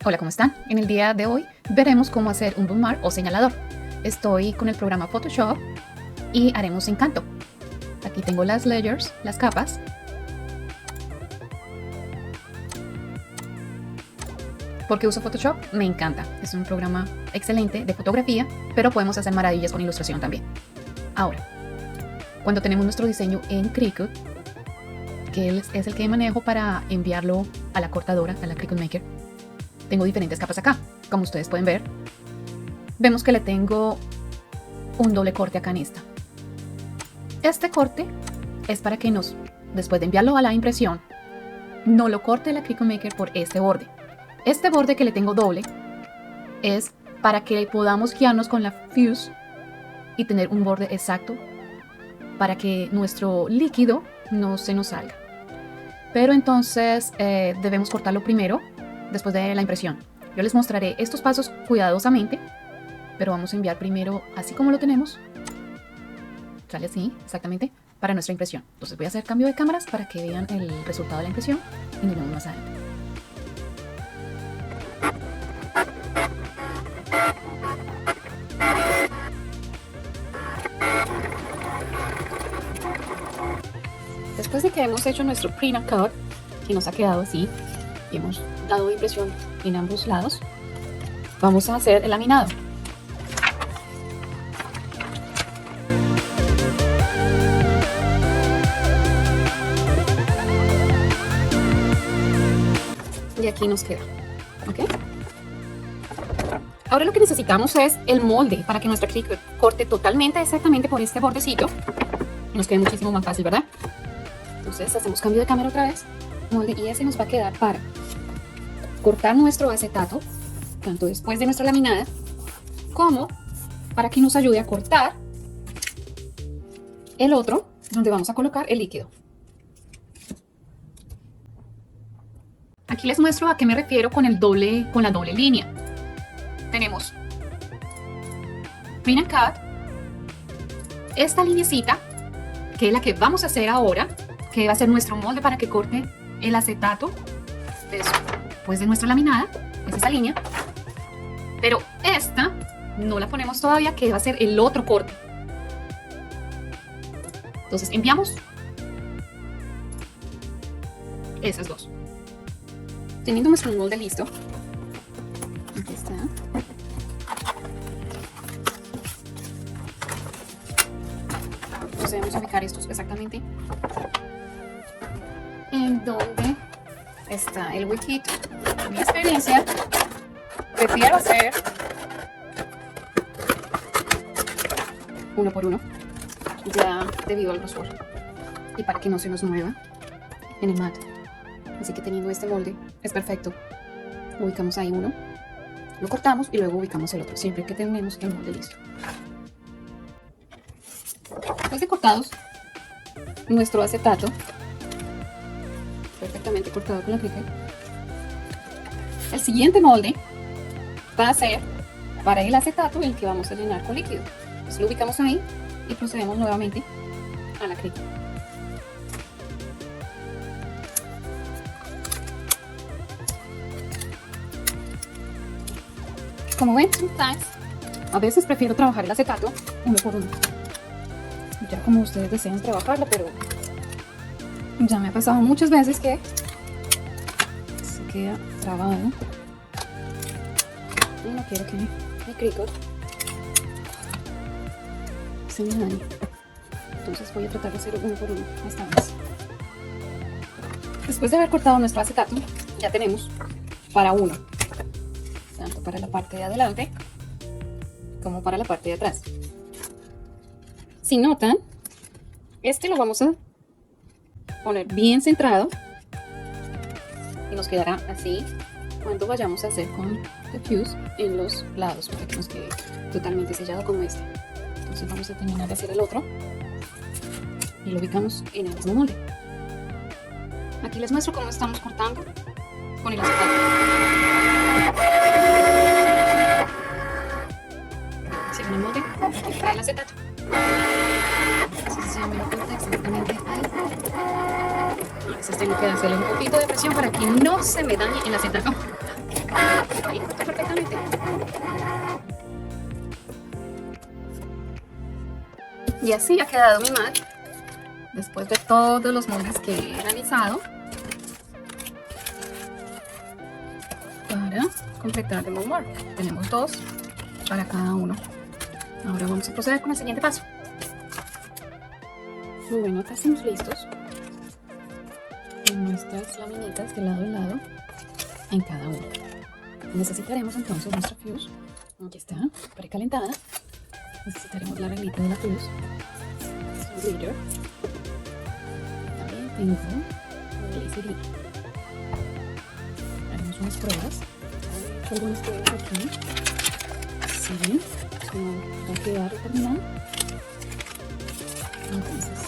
Hola, ¿cómo están? En el día de hoy veremos cómo hacer un bookmark o señalador. Estoy con el programa Photoshop y haremos encanto. Aquí tengo las layers, las capas. ¿Por qué uso Photoshop? Me encanta. Es un programa excelente de fotografía, pero podemos hacer maravillas con ilustración también. Ahora, cuando tenemos nuestro diseño en Cricut, que es el que manejo para enviarlo a la cortadora, a la Cricut Maker, tengo diferentes capas acá. Como ustedes pueden ver, vemos que le tengo un doble corte acá en esta. Este corte es para que después de enviarlo a la impresión, no lo corte la Cricut Maker por este borde. Este borde que le tengo doble es para que podamos guiarnos con la Fuse y tener un borde exacto para que nuestro líquido no se nos salga. Pero entonces debemos cortarlo primero, después de la impresión. Yo les mostraré estos pasos cuidadosamente, pero vamos a enviar primero así como lo tenemos. Sale así, exactamente, para nuestra impresión. Entonces voy a hacer cambio de cámaras para que vean el resultado de la impresión y nos vemos más adelante. Después de que hemos hecho nuestro print and cut, que nos ha quedado así, y hemos dado impresión en ambos lados, vamos a hacer el laminado. Y aquí nos queda, ¿ok? Ahora lo que necesitamos es el molde para que nuestra Cricut corte totalmente exactamente por este bordecito. Nos quede muchísimo más fácil, ¿verdad? Entonces hacemos cambio de cámara otra vez, molde, y ese nos va a quedar para cortar nuestro acetato, tanto después de nuestra laminada, como para que nos ayude a cortar el otro, donde vamos a colocar el líquido. Aquí les muestro a qué me refiero con la doble línea. Tenemos print and cut, esta linecita, que es la que vamos a hacer ahora, que va a ser nuestro molde para que corte el acetato después de nuestra laminada, es esa línea. Pero esta no la ponemos todavía, que va a ser el otro corte. Entonces enviamos esas dos. Teniendo nuestro molde listo, aquí está. Entonces vamos a ubicar estos exactamente en donde está el huequito. En mi experiencia, prefiero hacer uno por uno, ya debido al grosor y para que no se nos mueva en el mat. Así que teniendo este molde es perfecto. Ubicamos ahí uno, lo cortamos y luego ubicamos el otro, siempre que tenemos el molde listo. Después de cortados nuestro acetato, perfectamente cortado con la Cricut, el siguiente molde va a ser para el acetato el que vamos a llenar con líquido. Entonces lo ubicamos ahí y procedemos nuevamente a la Cricut. Como ven, a veces prefiero trabajar el acetato uno por uno, ya como ustedes desean trabajarlo, pero ya me ha pasado muchas veces que se queda trabado y no quiero que mi Cricut se me dañe. Entonces voy a tratar de hacerlo uno por uno esta vez. Después de haber cortado nuestro acetato, ya tenemos para uno, tanto para la parte de adelante como para la parte de atrás. Si notan, este lo vamos a poner bien centrado y nos quedará así cuando vayamos a hacer con the Fuse en los lados, para que nos quede totalmente sellado como este. Entonces vamos a terminar de hacer el otro y lo ubicamos en el mismo molde. Aquí les muestro cómo estamos cortando con el acetato. Sigue el molde, aquí está el acetato. Entonces ya me lo corta exactamente ahí. A veces tengo que hacerle un poquito de presión para que no se me dañe el acetato. Ahí está perfectamente. Y así ha quedado mi mat. Después de todos los moldes que he realizado. Para completar el mold work. Tenemos 2 para cada uno. Ahora vamos a proceder con el siguiente paso. Muy bueno, acá estamos listos. Con nuestras laminitas de lado a lado en cada uno. Necesitaremos entonces nuestra fuse. Aquí está, precalentada. Necesitaremos la reglita de la fuse. Un glitter. También tengo glicerina. Haremos unas pruebas. He hecho algunas pruebas aquí. Sí, va a quedar terminado. Entonces,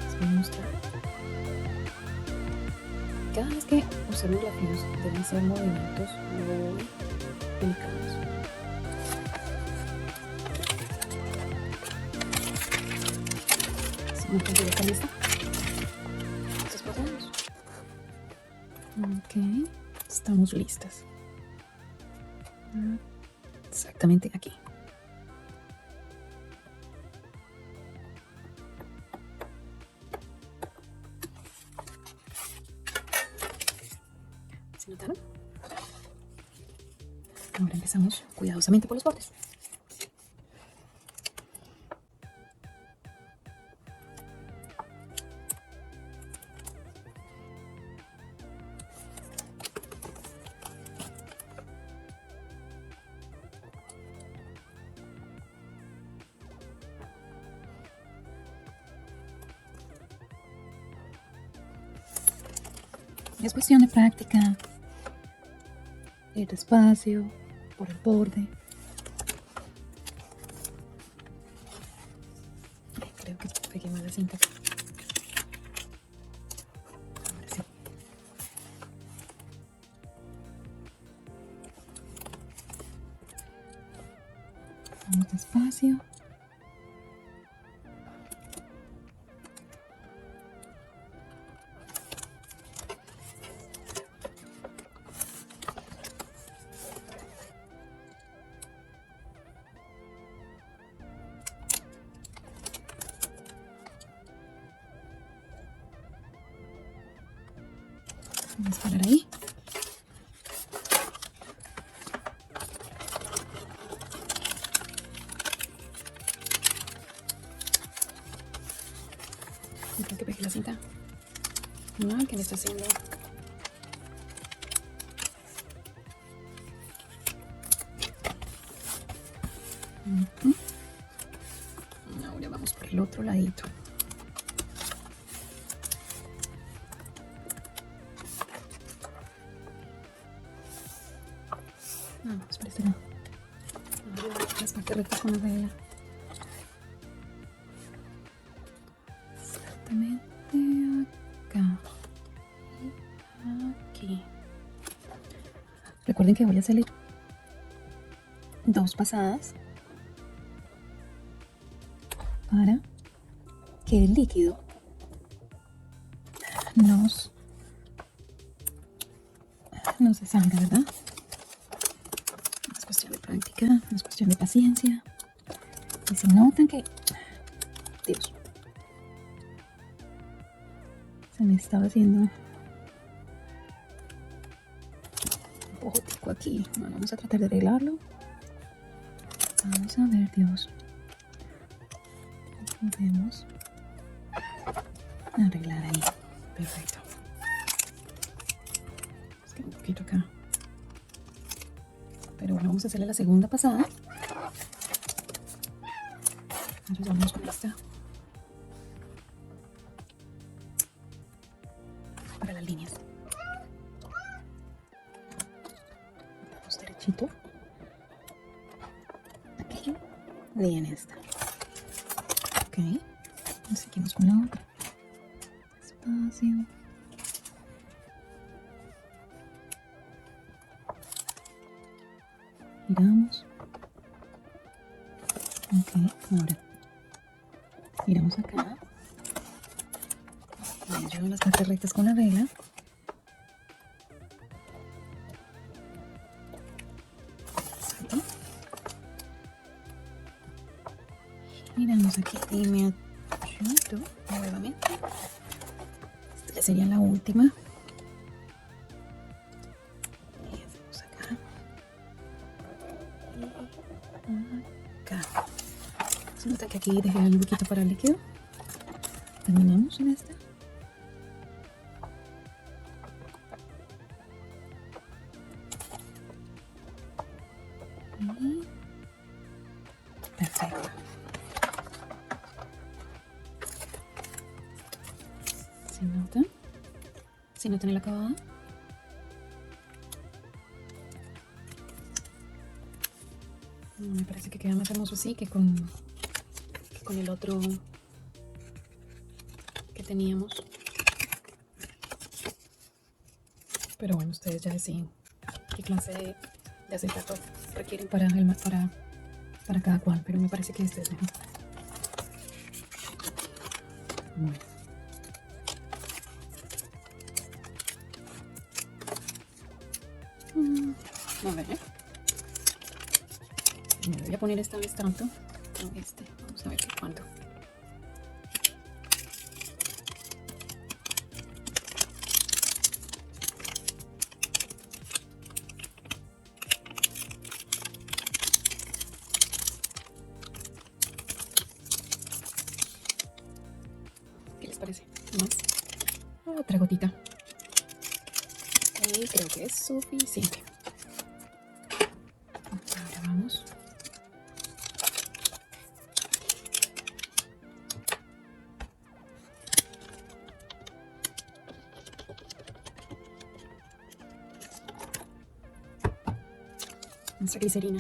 les voy a mostrar. Cada vez que usemos la fuse deben ser movimientos muy delicados. Si no consigo esta lista, entonces pasamos. Ok, estamos listas. Exactamente aquí. ¿Se notaron? Ahora empezamos cuidadosamente por los bordes. Es cuestión de práctica, ir despacio, por el borde. Creo que pegué mal la cinta. Ahora sí. Vamos despacio. Vamos a parar ahí. Creo que pegué la cinta. No, ¿qué me está haciendo? Ahora vamos por el otro ladito. Vamos por este lado. Ahora las partes rectas con la vela. Exactamente acá. Y aquí. Recuerden que voy a hacerle 2 pasadas para que el líquido no se salga, ¿verdad? Es cuestión de práctica, es cuestión de paciencia. Y si notan que, Dios, se me estaba haciendo un poco tico aquí. Bueno, vamos a tratar de arreglarlo. Vamos a ver, Dios. Podemos arreglar ahí. Perfecto. Es que un poquito acá. Pero bueno, vamos a hacerle la segunda pasada. Ahora vamos con esta. Para las líneas. Vamos derechito. Aquí. Y en esta. Ok. Seguimos con la otra. Despacio. Giramos. Ok, ahora giramos acá. Llevo las partes rectas con la vela. Miramos aquí y me ayudo nuevamente. Esta ya sería la última. Y hacemos acá. Y acá. Se nota que aquí dejé el huequito para el líquido. Terminamos en esta. Y perfecto. ¿Se nota? ¿Se nota en el acabado? Me parece que queda más hermoso así que con el otro que teníamos. Pero bueno, ustedes ya deciden qué clase de acetato requieren para cada cual, pero me parece que este es mejor. Bueno. A ver. Me voy a poner esta vez tanto en este. Vamos a ver cuánto. ¿Qué les parece? Más. Otra gotita. Y creo que es suficiente. Ahora vamos. Nuestra glicerina.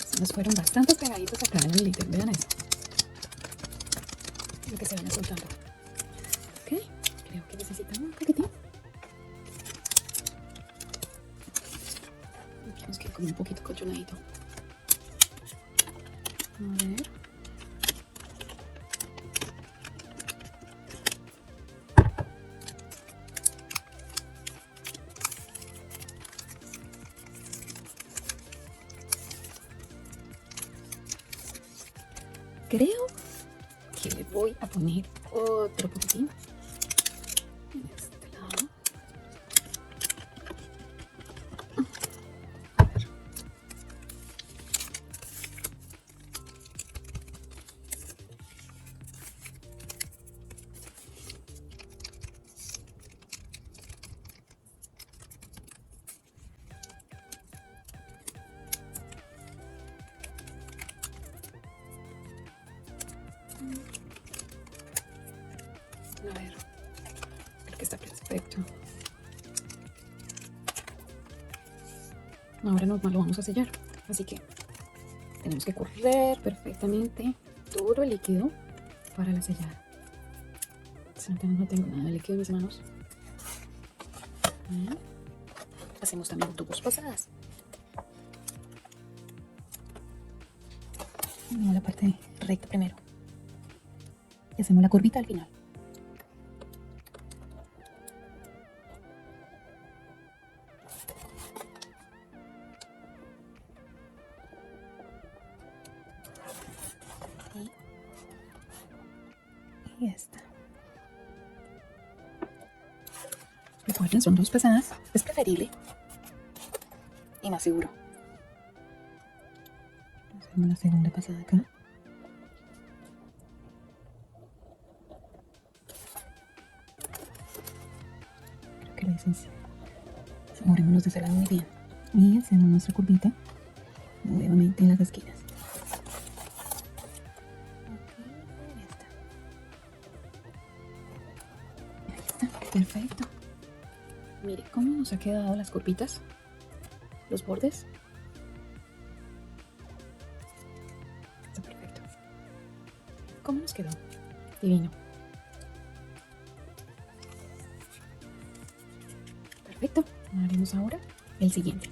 Se nos fueron bastantes pegaditos acá en el glitter, vean eso. Lo que se van soltando. Ok, creo que necesitamos un poquitín. Nos queda como un poquito colchonadito. A ver. Creo que le voy a poner otro poquitín en este lado. A ver. A ver, creo que está perfecto. Ahora nos lo vamos a sellar, así que tenemos que correr perfectamente todo el líquido para la sellada. No tengo nada de líquido en mis manos. Hacemos también tubos pasadas. Vamos a la parte recta primero. Y hacemos la curvita al final. Y esta. Recuerden, son dos pasadas. Es preferible y más seguro. Hacemos la segunda pasada acá. Creo que lo hice así. Asegurémonos de hacerla muy bien. Y hacemos nuestra curvita nuevamente en las esquinas. Perfecto. Mire cómo nos ha quedado las curvitas, los bordes. Está perfecto. ¿Cómo nos quedó? Divino. Perfecto. Haremos ahora el siguiente.